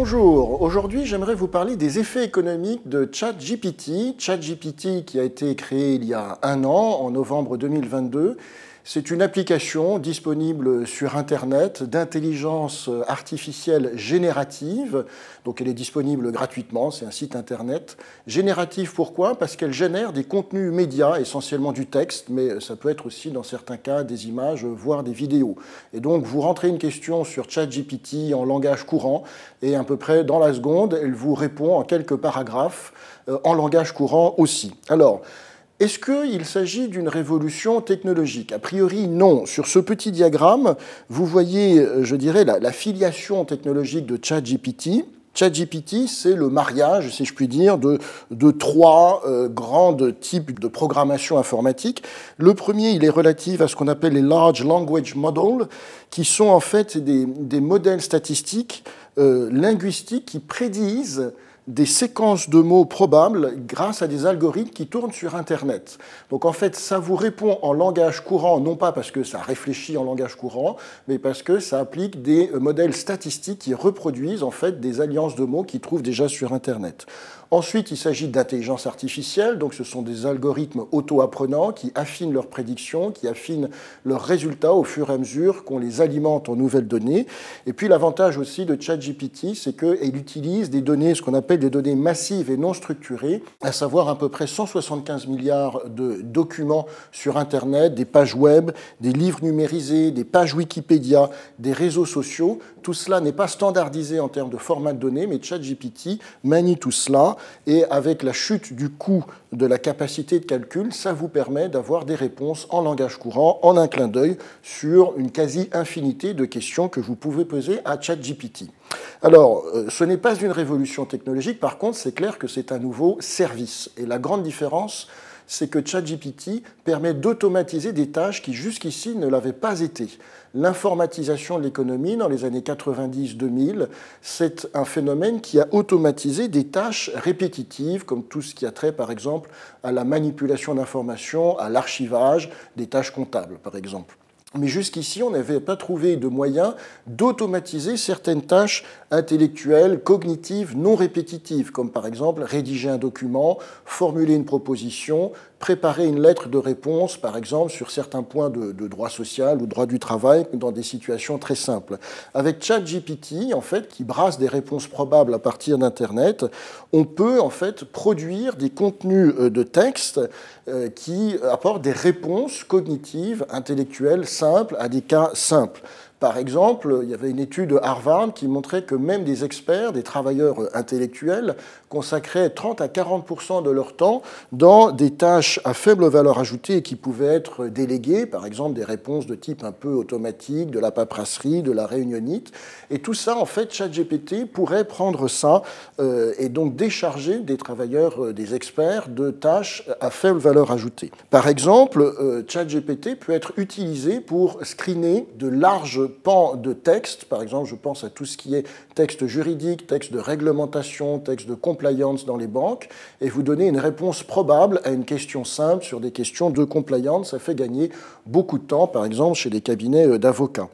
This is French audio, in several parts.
Bonjour, aujourd'hui j'aimerais vous parler des effets économiques de ChatGPT. ChatGPT qui a été créé il y a un an, en novembre 2022. C'est une application disponible sur Internet d'intelligence artificielle générative. Donc elle est disponible gratuitement, c'est un site Internet. Générative pourquoi? Parce qu'elle génère des contenus médias, essentiellement du texte, mais ça peut être aussi dans certains cas des images, voire des vidéos. Et donc vous rentrez une question sur ChatGPT en langage courant et à peu près dans la seconde, elle vous répond en quelques paragraphes en langage courant aussi. Alors, est-ce qu'il s'agit d'une révolution technologique? A priori, non. Sur ce petit diagramme, vous voyez, je dirais, la filiation technologique de ChatGPT. ChatGPT, c'est le mariage, si je puis dire, de trois grands types de programmation informatique. Le premier, il est relatif à ce qu'on appelle les Large Language Models, qui sont en fait des modèles statistiques linguistiques qui prédisent des séquences de mots probables grâce à des algorithmes qui tournent sur Internet. Donc en fait, ça vous répond en langage courant, non pas parce que ça réfléchit en langage courant, mais parce que ça applique des modèles statistiques qui reproduisent en fait des alliances de mots qu'ils trouvent déjà sur Internet. Ensuite, il s'agit d'intelligence artificielle, donc ce sont des algorithmes auto-apprenants qui affinent leurs prédictions, qui affinent leurs résultats au fur et à mesure qu'on les alimente en nouvelles données. Et puis l'avantage aussi de ChatGPT, c'est qu'il utilise des données, ce qu'on appelle des données massives et non structurées, à savoir à peu près 175 milliards de documents sur Internet, des pages web, des livres numérisés, des pages Wikipédia, des réseaux sociaux. Tout cela n'est pas standardisé en termes de format de données, mais ChatGPT manie tout cela. Et avec la chute du coût de la capacité de calcul, ça vous permet d'avoir des réponses en langage courant, en un clin d'œil, sur une quasi-infinité de questions que vous pouvez poser à ChatGPT. Alors, ce n'est pas une révolution technologique, par contre, c'est clair que c'est un nouveau service. Et la grande différence, c'est que ChatGPT permet d'automatiser des tâches qui jusqu'ici ne l'avaient pas été. L'informatisation de l'économie dans les années 90-2000, c'est un phénomène qui a automatisé des tâches répétitives, comme tout ce qui a trait, par exemple, à la manipulation d'informations, à l'archivage, des tâches comptables, par exemple. Mais jusqu'ici, on n'avait pas trouvé de moyen d'automatiser certaines tâches intellectuelles, cognitives, non répétitives, comme par exemple rédiger un document, formuler une proposition, préparer une lettre de réponse, par exemple, sur certains points de droit social ou droit du travail, dans des situations très simples. Avec ChatGPT, en fait, qui brasse des réponses probables à partir d'Internet, on peut, en fait, produire des contenus de texte qui apportent des réponses cognitives, intellectuelles, simples, à des cas simples. Par exemple, il y avait une étude de Harvard qui montrait que même des experts, des travailleurs intellectuels, consacraient 30 à 40% de leur temps dans des tâches à faible valeur ajoutée et qui pouvaient être déléguées, par exemple des réponses de type un peu automatique, de la paperasserie, de la réunionnite. Et tout ça, en fait, ChatGPT pourrait prendre ça et donc décharger des travailleurs, des experts, de tâches à faible valeur ajoutée. Par exemple, ChatGPT peut être utilisé pour screener de larges pans de texte. Par exemple, je pense à tout ce qui est texte juridique, texte de réglementation, texte de compliance dans les banques, et vous donner une réponse probable à une question simple sur des questions de compliance. Ça fait gagner beaucoup de temps, par exemple, chez les cabinets d'avocats.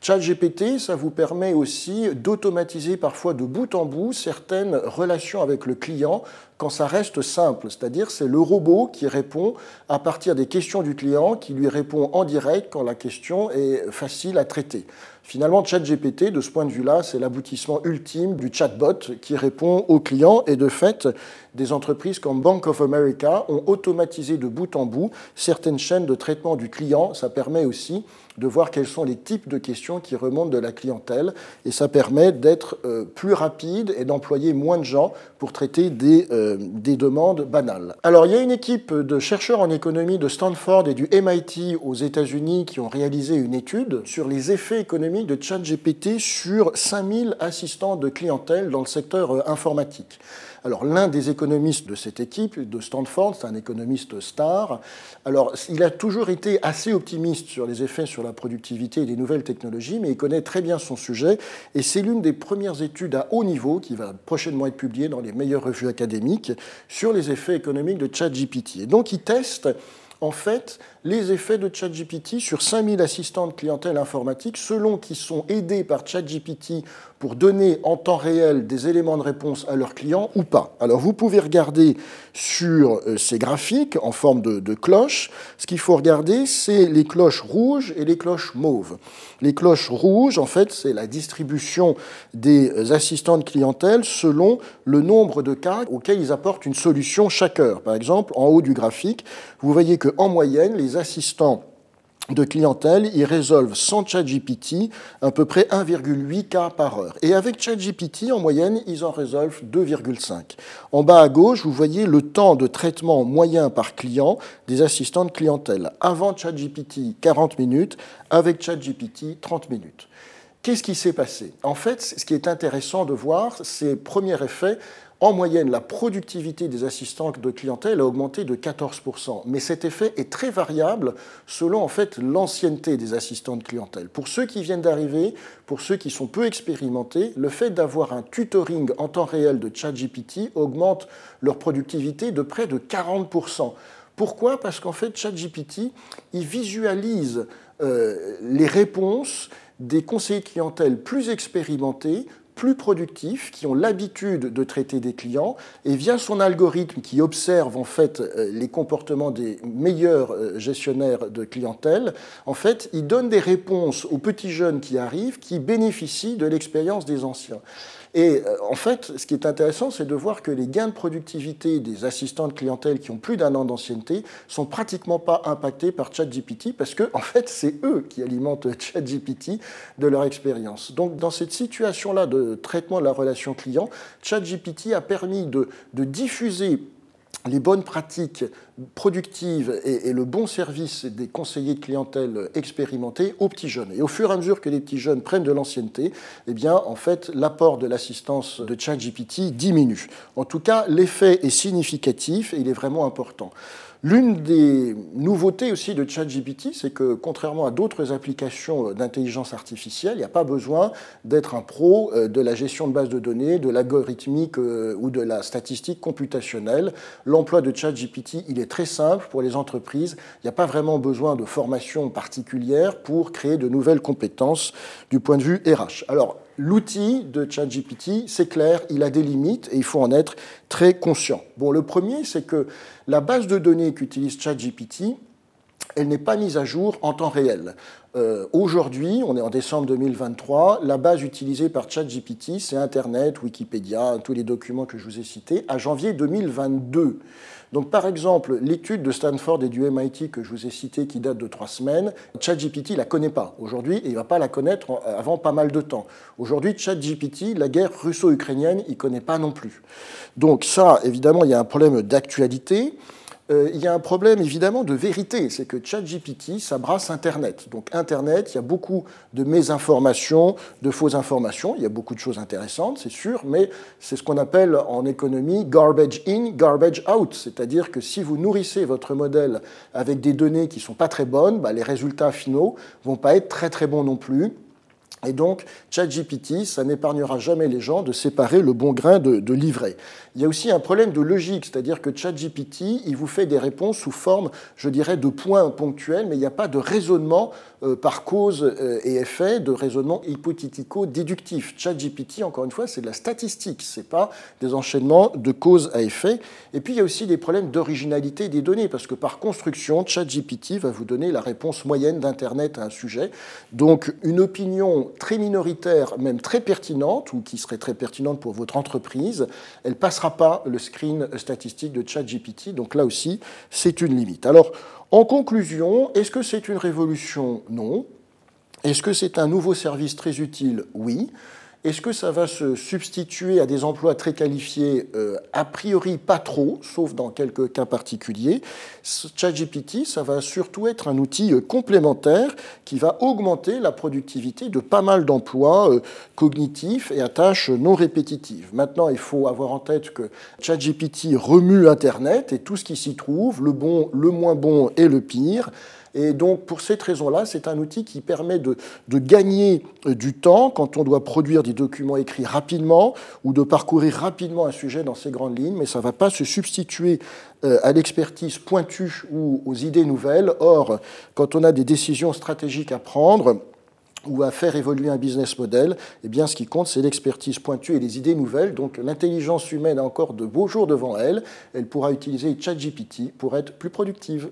ChatGPT, ça vous permet aussi d'automatiser parfois de bout en bout certaines relations avec le client quand ça reste simple. C'est-à-dire c'est le robot qui répond à partir des questions du client, qui lui répond en direct quand la question est facile à traiter. Finalement, ChatGPT, de ce point de vue-là, c'est l'aboutissement ultime du chatbot qui répond aux clients. Et de fait, des entreprises comme Bank of America ont automatisé de bout en bout certaines chaînes de traitement du client. Ça permet aussi de voir quels sont les types de questions qui remontent de la clientèle. Et ça permet d'être plus rapide et d'employer moins de gens pour traiter des demandes banales. Alors, il y a une équipe de chercheurs en économie de Stanford et du MIT aux États-Unis qui ont réalisé une étude sur les effets économiques de ChatGPT sur 5000 assistants de clientèle dans le secteur informatique. Alors, l'un des économistes de cette équipe, de Stanford, c'est un économiste star. Alors, il a toujours été assez optimiste sur les effets sur la productivité et les nouvelles technologies, mais il connaît très bien son sujet. Et c'est l'une des premières études à haut niveau qui va prochainement être publiée dans les meilleures revues académiques sur les effets économiques de ChatGPT. Et donc, il teste en fait les effets de ChatGPT sur 5000 assistants de clientèle informatique, selon qu'ils sont aidés par ChatGPT pour donner en temps réel des éléments de réponse à leurs clients ou pas. Alors vous pouvez regarder sur ces graphiques en forme de cloches. Ce qu'il faut regarder, c'est les cloches rouges et les cloches mauves. Les cloches rouges, en fait, c'est la distribution des assistants de clientèle selon le nombre de cas auxquels ils apportent une solution chaque heure. Par exemple, en haut du graphique, vous voyez qu'en moyenne, les assistants de clientèle, ils résolvent sans ChatGPT à peu près 1,8 cas par heure. Et avec ChatGPT, en moyenne, ils en résolvent 2,5. En bas à gauche, vous voyez le temps de traitement moyen par client des assistants de clientèle. Avant ChatGPT, 40 minutes. Avec ChatGPT, 30 minutes. Qu'est-ce qui s'est passé? En fait, ce qui est intéressant de voir, c'est, premier effet, en moyenne, la productivité des assistants de clientèle a augmenté de 14%. Mais cet effet est très variable selon en fait l'ancienneté des assistants de clientèle. Pour ceux qui viennent d'arriver, pour ceux qui sont peu expérimentés, le fait d'avoir un tutoring en temps réel de ChatGPT augmente leur productivité de près de 40%. Pourquoi? Parce qu'en fait, ChatGPT, il visualise les réponses des conseillers de clientèle plus expérimentés, plus productifs, qui ont l'habitude de traiter des clients, et via son algorithme qui observe en fait les comportements des meilleurs gestionnaires de clientèle, en fait, il donne des réponses aux petits jeunes qui arrivent, qui bénéficient de l'expérience des anciens. Et en fait, ce qui est intéressant, c'est de voir que les gains de productivité des assistants de clientèle qui ont plus d'un an d'ancienneté sont pratiquement pas impactés par ChatGPT parce que, en fait, c'est eux qui alimentent ChatGPT de leur expérience. Donc, dans cette situation-là de traitement de la relation client, ChatGPT a permis de diffuser les bonnes pratiques productives et le bon service des conseillers de clientèle expérimentés aux petits jeunes. Et au fur et à mesure que les petits jeunes prennent de l'ancienneté, eh bien, en fait, l'apport de l'assistance de ChatGPT diminue. En tout cas, l'effet est significatif et il est vraiment important. L'une des nouveautés aussi de ChatGPT, c'est que contrairement à d'autres applications d'intelligence artificielle, il n'y a pas besoin d'être un pro de la gestion de bases de données, de l'algorithmique ou de la statistique computationnelle. L'emploi de ChatGPT, il est très simple pour les entreprises. Il n'y a pas vraiment besoin de formation particulière pour créer de nouvelles compétences du point de vue RH. Alors, l'outil de ChatGPT, c'est clair, il a des limites et il faut en être très conscient. Bon, le premier, c'est que la base de données qu'utilise ChatGPT, elle n'est pas mise à jour en temps réel. Aujourd'hui, on est en décembre 2023, la base utilisée par ChatGPT, c'est Internet, Wikipédia, tous les documents que je vous ai cités, à janvier 2022. Donc, par exemple, l'étude de Stanford et du MIT que je vous ai citée, qui date de 3 semaines, ChatGPT ne la connaît pas aujourd'hui et il ne va pas la connaître avant pas mal de temps. Aujourd'hui, ChatGPT, la guerre russo-ukrainienne, il ne connaît pas non plus. Donc ça, évidemment, il y a un problème d'actualité. Il y a un problème évidemment de vérité, c'est que ChatGPT, ça brasse Internet. Donc Internet, il y a beaucoup de mésinformations, de fausses informations, il y a beaucoup de choses intéressantes, c'est sûr, mais c'est ce qu'on appelle en économie garbage in, garbage out. C'est-à-dire que si vous nourrissez votre modèle avec des données qui ne sont pas très bonnes, bah, les résultats finaux ne vont pas être très très bons non plus. Et donc, ChatGPT, ça n'épargnera jamais les gens de séparer le bon grain de l'ivraie. Il y a aussi un problème de logique, c'est-à-dire que ChatGPT, il vous fait des réponses sous forme, je dirais, de points ponctuels, mais il n'y a pas de raisonnement par cause et effet, de raisonnement hypothético-déductif. ChatGPT, encore une fois, c'est de la statistique, ce n'est pas des enchaînements de cause à effet. Et puis, il y a aussi des problèmes d'originalité des données, parce que par construction, ChatGPT va vous donner la réponse moyenne d'Internet à un sujet. Donc, une opinion très minoritaire, même très pertinente, ou qui serait très pertinente pour votre entreprise, elle ne passera pas le screen statistique de ChatGPT. Donc là aussi, c'est une limite. Alors, en conclusion, est-ce que c'est une révolution? Non. Est-ce que c'est un nouveau service très utile? Oui. Est-ce que ça va se substituer à des emplois très qualifiés? A priori, pas trop, sauf dans quelques cas particuliers. ChatGPT, ça va surtout être un outil complémentaire qui va augmenter la productivité de pas mal d'emplois cognitifs et à tâches non répétitives. Maintenant, il faut avoir en tête que ChatGPT remue Internet et tout ce qui s'y trouve, le bon, le moins bon et le pire. Et donc, pour cette raison-là, c'est un outil qui permet de gagner du temps quand on doit produire des documents écrits rapidement ou de parcourir rapidement un sujet dans ses grandes lignes, mais ça ne va pas se substituer à l'expertise pointue ou aux idées nouvelles. Or, quand on a des décisions stratégiques à prendre, ou à faire évoluer un business model, eh bien, ce qui compte, c'est l'expertise pointue et les idées nouvelles. Donc, l'intelligence humaine a encore de beaux jours devant elle. Elle pourra utiliser ChatGPT pour être plus productive.